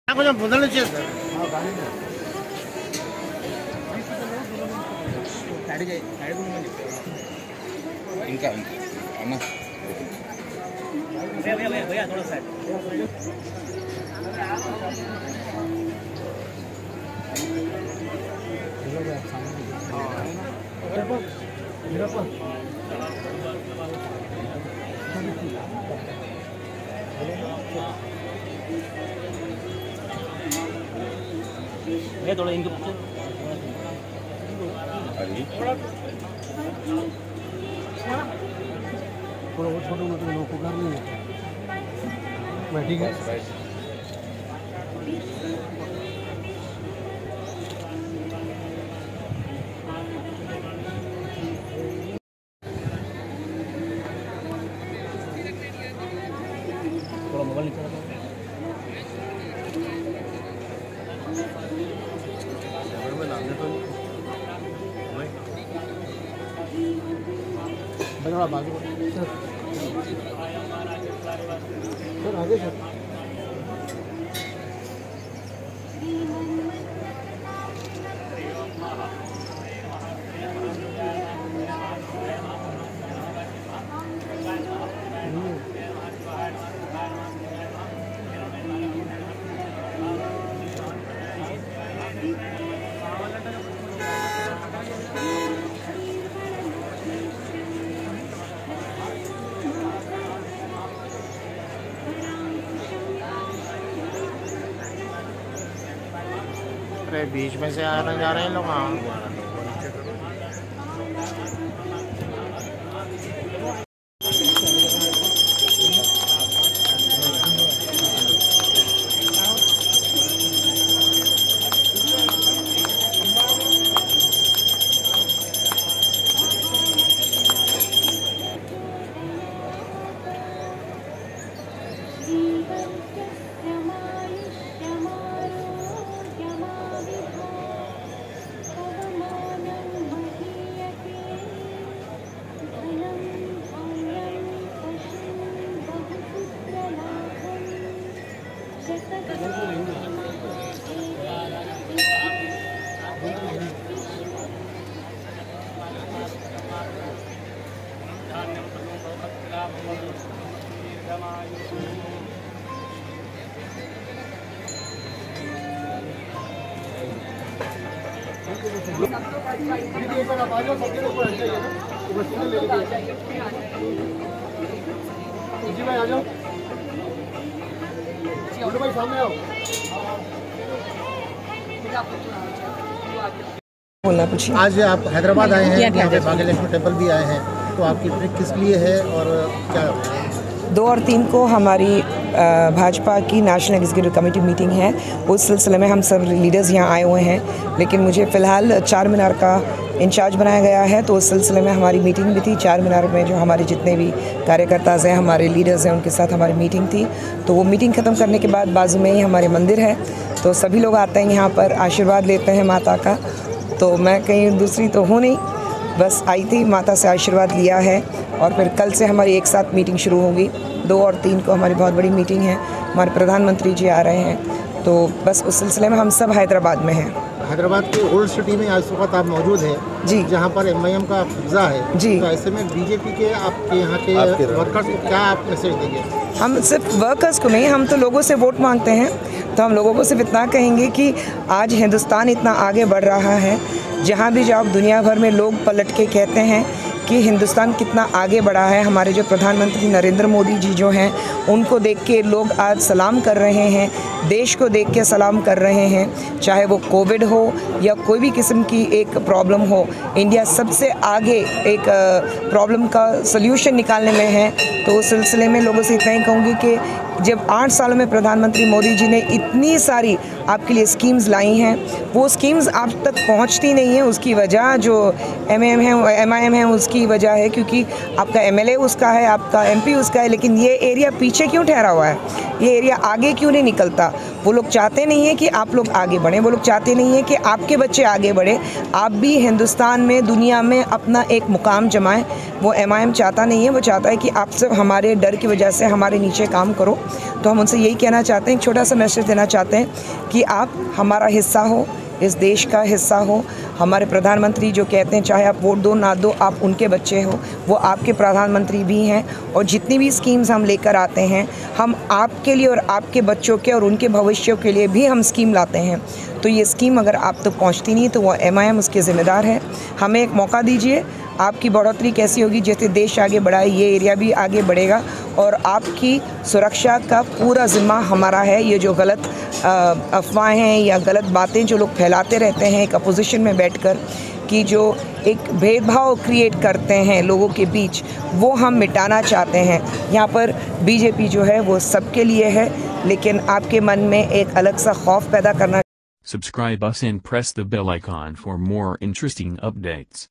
కొంచెం ముందర నుంచి ఇంకా అన్న भैया थोड़ा साइड भैया थोड़ा इनके पीछे थोड़ा वो छोटे मोटे लोगों को कर नहीं है मैं ठीक है थोड़ा मोबाइल नीचे रखो बड़ा बाजू सर आगे सर अरे बीच में से आना जा रहे हैं लोग। हाँ जी भाई आ जाओ भाई सामने आओ बोलना पूछिए। आज आप हैदराबाद आए हैं, यहाँ पे भाग्यलक्ष्मी टेम्पल भी आए हैं, तो आपकी ट्रिप किस लिए है और क्या? 2 और 3 को हमारी भाजपा की नेशनल एग्जीक्यूटिव कमेटी मीटिंग है। उस सिलसिले में हम सब लीडर्स यहाँ आए हुए हैं, लेकिन मुझे फ़िलहाल चार मीनार का इंचार्ज बनाया गया है, तो उस सिलसिले में हमारी मीटिंग भी थी। चार मीनार में जो हमारे जितने भी कार्यकर्ता हैं, हमारे लीडर्स हैं, उनके साथ हमारी मीटिंग थी। तो वो मीटिंग ख़त्म करने के बाद बाजू में ही हमारे मंदिर है, तो सभी लोग आते हैं यहाँ पर, आशीर्वाद लेते हैं माता का। तो मैं कहीं दूसरी तो हूँ नहीं, बस आई थी, माता से आशीर्वाद लिया है, और फिर कल से हमारी एक साथ मीटिंग शुरू होगी। 2 और 3 को हमारी बहुत बड़ी मीटिंग है, हमारे प्रधानमंत्री जी आ रहे हैं, तो बस उस सिलसिले में हम सब हैदराबाद में हैं। हैदराबाद की ओल्ड सिटी में आज वक्त आप मौजूद हैं जी, जहाँ पर MIM का कब्जा है जी। तो ऐसे में बीजेपी के आपके यहाँ के वर्कर्स को क्या आप मैसेज देंगे? हम सिर्फ वर्कर्स को नहीं, हम तो लोगों से वोट मांगते हैं, तो हम लोगों को सिर्फ इतना कहेंगे कि आज हिंदुस्तान इतना आगे बढ़ रहा है, जहाँ भी जाओ दुनिया भर में लोग पलट के कहते हैं कि हिंदुस्तान कितना आगे बढ़ा है। हमारे जो प्रधानमंत्री नरेंद्र मोदी जी जो हैं, उनको देख के लोग आज सलाम कर रहे हैं, देश को देख के सलाम कर रहे हैं। चाहे वो कोविड हो या कोई भी किस्म की एक प्रॉब्लम हो, इंडिया सबसे आगे एक प्रॉब्लम का सल्यूशन निकालने में है। तो उस सिलसिले में लोगों से इतना ही कहूँगी कि जब 8 सालों में प्रधानमंत्री मोदी जी ने इतनी सारी आपके लिए स्कीम्स लाई हैं, वो स्कीम्स आप तक पहुंचती नहीं है। उसकी वजह जो MIM है उसकी वजह है क्योंकि आपका MLA उसका है, आपका MP उसका है, लेकिन ये एरिया पीछे क्यों ठहरा हुआ है, ये एरिया आगे क्यों नहीं निकलता। वो लोग चाहते नहीं हैं कि आप लोग आगे बढ़ें, वो लोग चाहते नहीं हैं कि आपके बच्चे आगे बढ़े, आप भी हिंदुस्तान में दुनिया में अपना एक मुकाम जमाएं। वो MIM चाहता नहीं है, वो चाहता है कि आप सब हमारे डर की वजह से हमारे नीचे काम करो। तो हम उनसे यही कहना चाहते हैं, एक छोटा सा मैसेज देना चाहते हैं कि आप हमारा हिस्सा हो, इस देश का हिस्सा हो। हमारे प्रधानमंत्री जो कहते हैं चाहे आप वोट दो ना दो, आप उनके बच्चे हो, वो आपके प्रधानमंत्री भी हैं। और जितनी भी स्कीम्स हम लेकर आते हैं, हम आपके लिए और आपके बच्चों के और उनके भविष्य के लिए भी हम स्कीम लाते हैं। तो ये स्कीम अगर आप तक पहुंचती नहीं तो वो MIM उसके ज़िम्मेदार है। हमें एक मौका दीजिए, आपकी बढ़ोतरी कैसी होगी, जैसे देश आगे बढ़ा है ये एरिया भी आगे बढ़ेगा और आपकी सुरक्षा का पूरा ज़िम्मा हमारा है। ये जो गलत अफवाहें हैं या गलत बातें जो लोग फैलाते रहते हैं एक अपोजिशन में बैठकर, कि जो एक भेदभाव क्रिएट करते हैं लोगों के बीच, वो हम मिटाना चाहते हैं। यहाँ पर BJP जो है वो सबके लिए है, लेकिन आपके मन में एक अलग सा खौफ पैदा करना। Subscribe us and press the bell icon for more interesting updates.